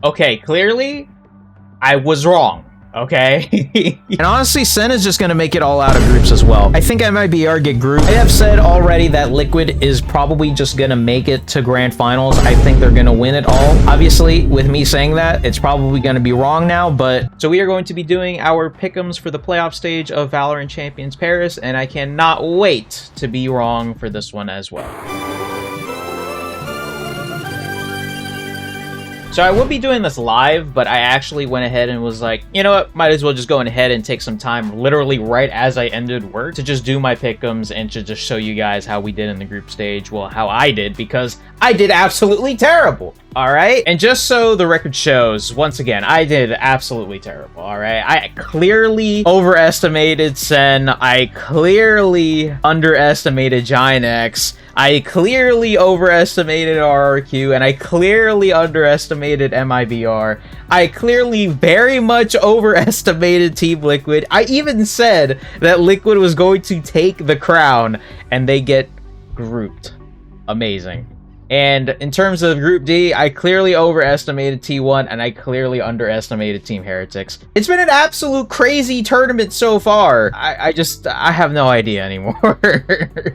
Okay, clearly, I was wrong. Okay. And honestly, Sen is just gonna make it all out of groups as well. I think MIBR get grouped. I have said already that Liquid is probably just gonna make it to grand finals. I think they're gonna win it all. Obviously, with me saying that, it's probably gonna be wrong now, but... So we are going to be doing our pick'ems for the playoff stage of Valorant Champions Paris, and I cannot wait to be wrong for this one as well. So I would be doing this live, but I actually went ahead and was like, you know what, might as well just go ahead and take some time literally right as I ended work to just do my pick'ems and to just show you guys how we did in the group stage. Well, how I did, because I did absolutely terrible. All right. And just so the record shows, once again, I did absolutely terrible. All right. I clearly overestimated Sen. I clearly underestimated Giant X. I clearly overestimated RRQ, and I clearly underestimated MIBR. I clearly very much overestimated Team Liquid. I even said that Liquid was going to take the crown, and they get grouped. Amazing. And in terms of Group D, I clearly overestimated T1, and I clearly underestimated Team Heretics. It's been an absolute crazy tournament so far. I have no idea anymore.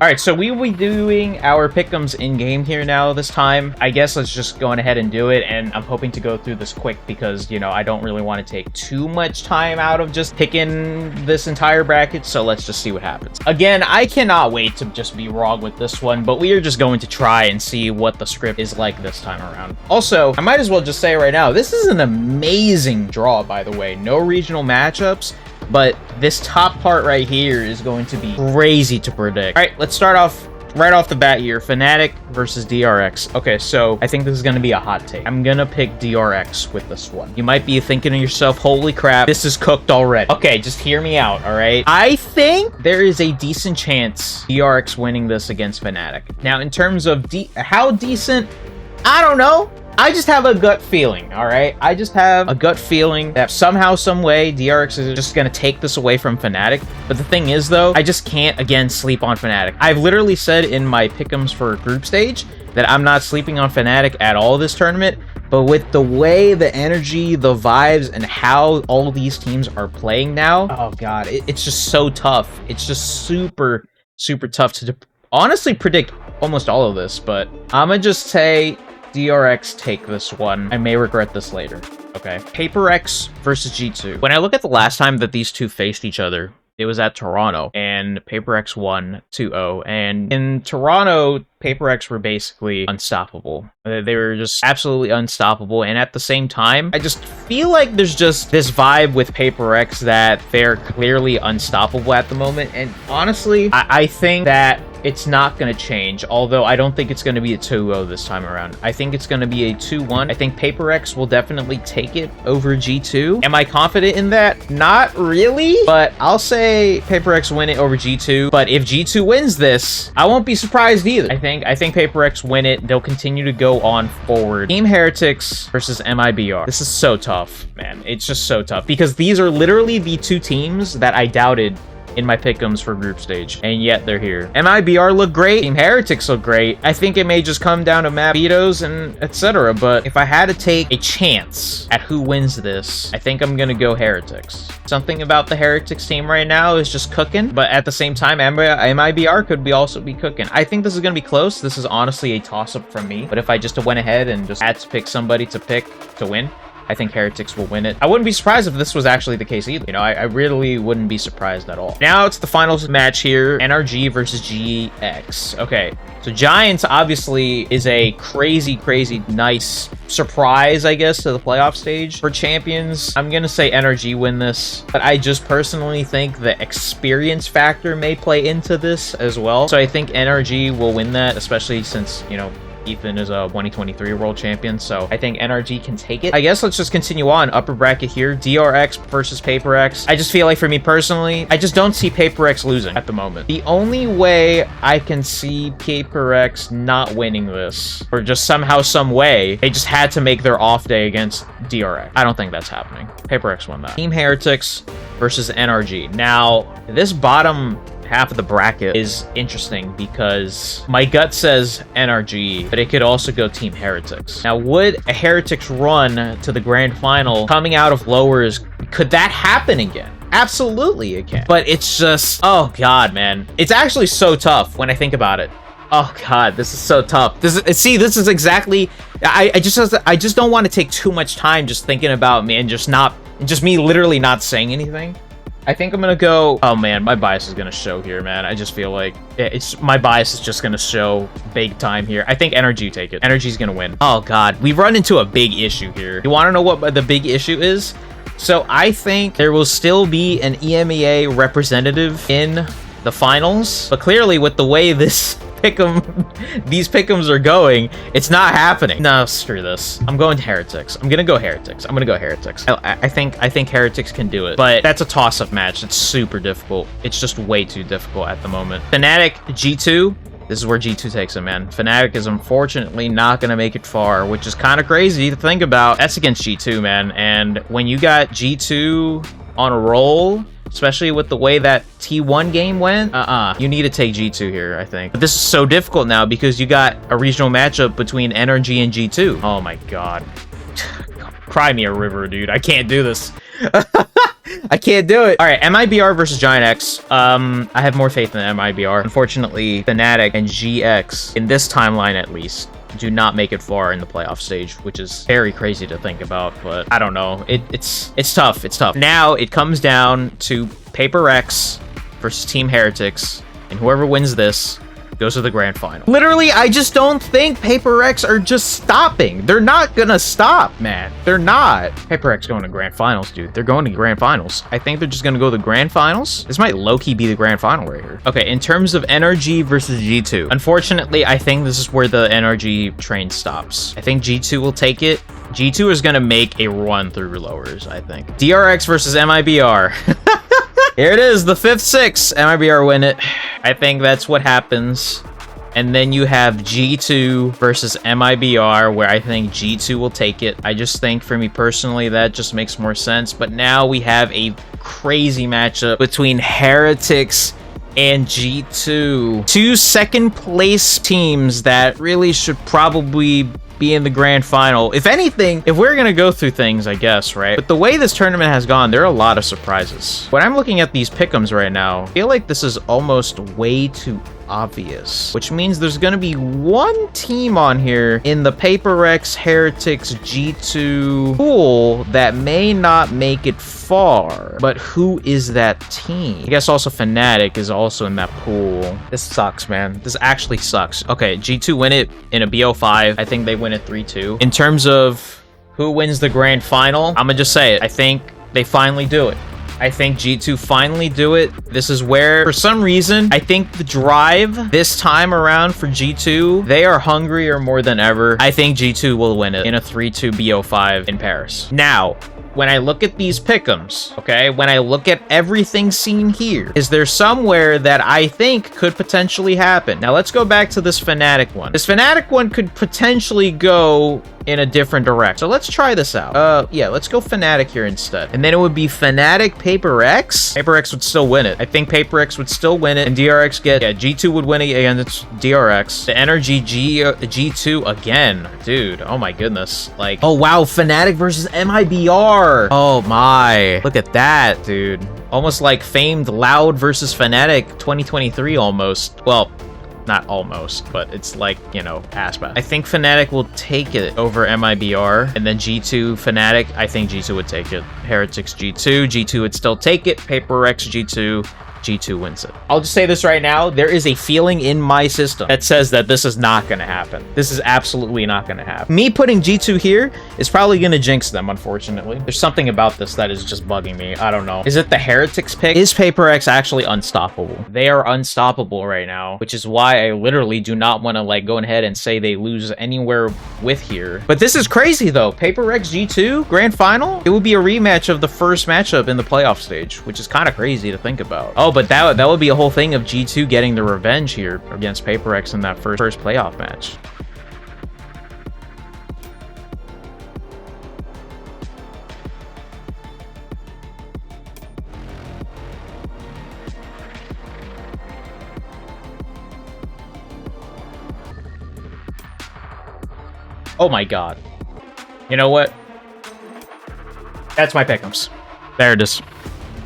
Alright, so we will be doing our pick'ems in-game here now this time. I guess let's just go ahead and do it, and I'm hoping to go through this quick because, you know, I don't really want to take too much time out of just picking this entire bracket, so let's just see what happens. Again, I cannot wait to just be wrong with this one, but we are just going to try and see what the script is like this time around. Also, I might as well just say right now, this is an amazing draw, by the way. No regional matchups, but this top part right here is going to be crazy to predict. All right, let's start off right off the bat here. Fnatic versus DRX. Okay, so I think this is going to be a hot take. I'm going to pick DRX with this one. You might be thinking to yourself, holy crap, this is cooked already. Okay, just hear me out, all right? I think there is a decent chance DRX winning this against Fnatic. Now, in terms of how decent, I don't know. I just have a gut feeling, all right? I just have a gut feeling that somehow, some way, DRX is just going to take this away from Fnatic. But the thing is, though, I just can't, again, sleep on Fnatic. I've literally said in my pick'ems for group stage that I'm not sleeping on Fnatic at all this tournament. But with the way, the energy, the vibes, and how all these teams are playing now, oh, God, it's just so tough. It's just super, super tough to honestly predict almost all of this. But I'm going to just say... DRX take this one. I may regret this later. Okay. PaperX versus G2. When I look at the last time that these two faced each other, it was at Toronto, and PaperX won 2-0. And in Toronto, PaperX were basically unstoppable. They were just absolutely unstoppable. And at the same time, I just feel like there's just this vibe with PaperX that they're clearly unstoppable at the moment. And honestly, I think that it's not going to change, although I don't think it's going to be a 2-0 this time around. I think it's going to be a 2-1. I think PaperX will definitely take it over G2. Am I confident in that? Not really, but I'll say PaperX win it over G2. But if G2 wins this, I won't be surprised either. I think PaperX win it. They'll continue to go on forward. Team Heretics versus MIBR. This is so tough, man. It's just so tough because these are literally the two teams that I doubted in my pick'ems for group stage, and yet they're here. MIBR look great. Team Heretics look great. I think it may just come down to map vetoes and etc. But if I had to take a chance at who wins this, I think I'm gonna go Heretics. Something about the Heretics team right now is just cooking, but at the same time, MIBR could also be cooking. I think this is gonna be close. This is honestly a toss-up from me, but if I just went ahead and just had to pick somebody to pick to win, I think Heretics will win it. I wouldn't be surprised if this was actually the case either. You know, I really wouldn't be surprised at all. Now it's the finals match here. NRG versus GX. Okay, so Giants obviously is a crazy, crazy nice surprise, I guess, to the playoff stage. For champions, I'm gonna say NRG win this, but I just personally think the experience factor may play into this as well. So I think NRG will win that, especially since, you know, Ethan is a 2023 world champion, so I think NRG can take it. I guess let's just continue on. Upper bracket here, DRX versus PaperX. I just feel like for me personally, I just don't see PaperX losing at the moment. The only way I can see PaperX not winning this, or just somehow, some way, they just had to make their off day against DRX. I don't think that's happening. PaperX won that. Team Heretics versus NRG. Now, this bottom half of the bracket is interesting because my gut says NRG, but it could also go Team Heretics. Now, would a Heretics run to the grand final coming out of lowers, could that happen again? Absolutely it can. But it's just, oh god, man. It's actually so tough when I think about it. Oh god, this is so tough. This is exactly, I just don't want to take too much time just thinking about me and just me literally not saying anything. I think I'm gonna go, oh man, my bias is gonna show here, man. I just feel like my bias is just gonna show big time here. I think Energy take it. Energy's gonna win. Oh god, we've run into a big issue here. You wanna know what the big issue is? So I think there will still be an EMEA representative in the finals, but clearly with the way these pick'ems are going, it's not happening. No, screw this. I'm going to Heretics. I'm gonna go Heretics. I think Heretics can do it, but that's a toss-up match. It's super difficult. It's just way too difficult at the moment. Fnatic G2. This is where G2 takes it, man. Fnatic is unfortunately not going to make it far, which is kind of crazy to think about. That's against G2, man. And when you got G2 on a roll, especially with the way that T1 game went, you need to take G2 here, I think. But this is so difficult now because you got a regional matchup between NRG and G2. Oh my god. Cry me a river, dude. I can't do this. I can't do it. All right, MIBR versus Giant X. I have more faith in MIBR. Unfortunately, Fnatic and GX, in this timeline at least, do not make it far in the playoff stage, which is very crazy to think about, but I don't know. It's tough. It's tough. Now it comes down to Paper X versus Team Heretics, and whoever wins this goes to the grand final. Literally, I just don't think Paper X are just stopping. They're not gonna stop, man. They're not. Paper X going to grand finals, dude. They're going to grand finals. I think they're just gonna go to the grand finals. This might low-key be the grand final right here. Okay, in terms of NRG versus G2, unfortunately, I think this is where the NRG train stops. I think G2 will take it. G2 is gonna make a run through lowers, I think. DRX versus MIBR. Here it is, the 5th-6. MIBR win it. I think that's what happens. And then you have G2 versus MIBR, where I think G2 will take it. I just think, for me personally, that just makes more sense. But now we have a crazy matchup between Heretics and G2. Two second-place teams that really should probably be in the grand final. If anything, if we're gonna go through things, I guess, right? But the way this tournament has gone, there are a lot of surprises. When I'm looking at these pick'ems right now, I feel like this is almost way too obvious, which means there's gonna be one team on here in the Paper X Heretics G2 pool that may not make it far, but who is that team? I guess also Fnatic is also in that pool. This sucks, man. This actually sucks. Okay, G2 win it in a BO5. I think they win it 3-2. In terms of who wins the grand final, I'm gonna just say it. I think they finally do it. I think G2 finally do it. This is where, for some reason, I think the drive this time around for G2, they are hungrier more than ever. I think G2 will win it in a 3-2 BO5 in Paris. Now, when I look at these pick'ems, okay, when I look at everything seen here, is there somewhere that I think could potentially happen? Now, let's go back to this Fnatic one. This Fnatic one could potentially go in a different direction. So let's try this out. Yeah, let's go Fnatic here instead. And then it would be Fnatic Paper X. Paper X would still win it. I think Paper X would still win it. And DRX G2 would win it against DRX. The Energy G2 again. Dude, oh my goodness. Like, oh wow, Fnatic versus MIBR. Oh my. Look at that, dude. Almost like famed Loud versus Fnatic 2023 almost. Well, not almost, but it's like, you know, aspect. I think Fnatic will take it over MIBR, and then G2 Fnatic, I think G2 would take it. Heretics G2 would still take it. Paper X G2 wins it. I'll just say this right now, there is a feeling in my system that says that this is not gonna happen. This is absolutely not gonna happen. Me putting G2 here is probably gonna jinx them, unfortunately. There's something about this that is just bugging me. I don't know. Is it the Heretics pick? Is Paper X actually unstoppable? They are unstoppable right now, which is why I literally do not want to like go ahead and say they lose anywhere with here. But this is crazy though. Paper X G2 grand final? It would be a rematch of the first matchup in the playoff stage, which is kind of crazy to think about. Oh, but that would be a whole thing of G2 getting the revenge here against Paper X in that first playoff match. Oh my god. You know what? That's my pick'ems. There it is.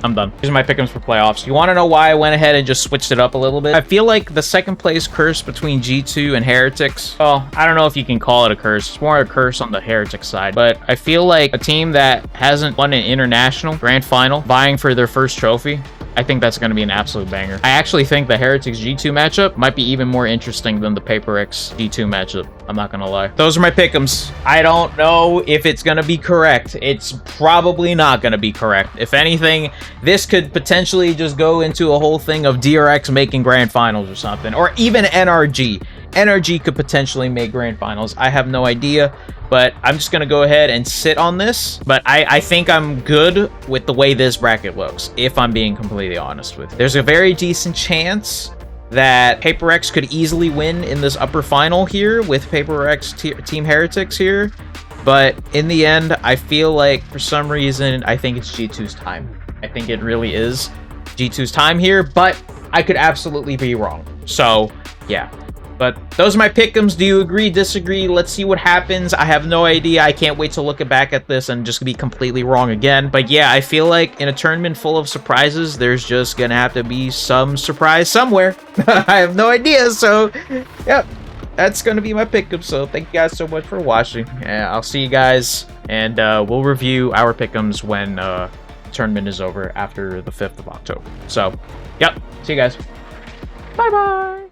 I'm done. These are my pick'ems for playoffs. You want to know why I went ahead and just switched it up a little bit? I feel like the second place curse between G2 and Heretics, well, I don't know if you can call it a curse. It's more a curse on the Heretic side. But I feel like a team that hasn't won an international grand final vying for their first trophy, I think that's going to be an absolute banger. I actually think the Heretics G2 matchup might be even more interesting than the PaperX G2 matchup. I'm not going to lie. Those are my pick'ems. I don't know if it's going to be correct. It's probably not going to be correct. If anything, this could potentially just go into a whole thing of DRX making grand finals or something. Or even NRG. NRG could potentially make grand finals. I have no idea. But I'm just going to go ahead and sit on this. But I think I'm good with the way this bracket looks, if I'm being completely honest with you. There's a very decent chance that PaperX could easily win in this upper final here with PaperX Team Heretics here. But in the end, I feel like for some reason, I think it's G2's time. I think it really is G2's time here, but I could absolutely be wrong. So, yeah. But those are my pick'ems. Do you agree, disagree? Let's see what happens. I have no idea. I can't wait to look back at this and just be completely wrong again. But yeah, I feel like in a tournament full of surprises, there's just gonna have to be some surprise somewhere. I have no idea. So, yep, that's gonna be my pick'em. So thank you guys so much for watching. Yeah, I'll see you guys, and we'll review our pick'ems when the tournament is over after the 5th of October. So, yep, see you guys. Bye-bye.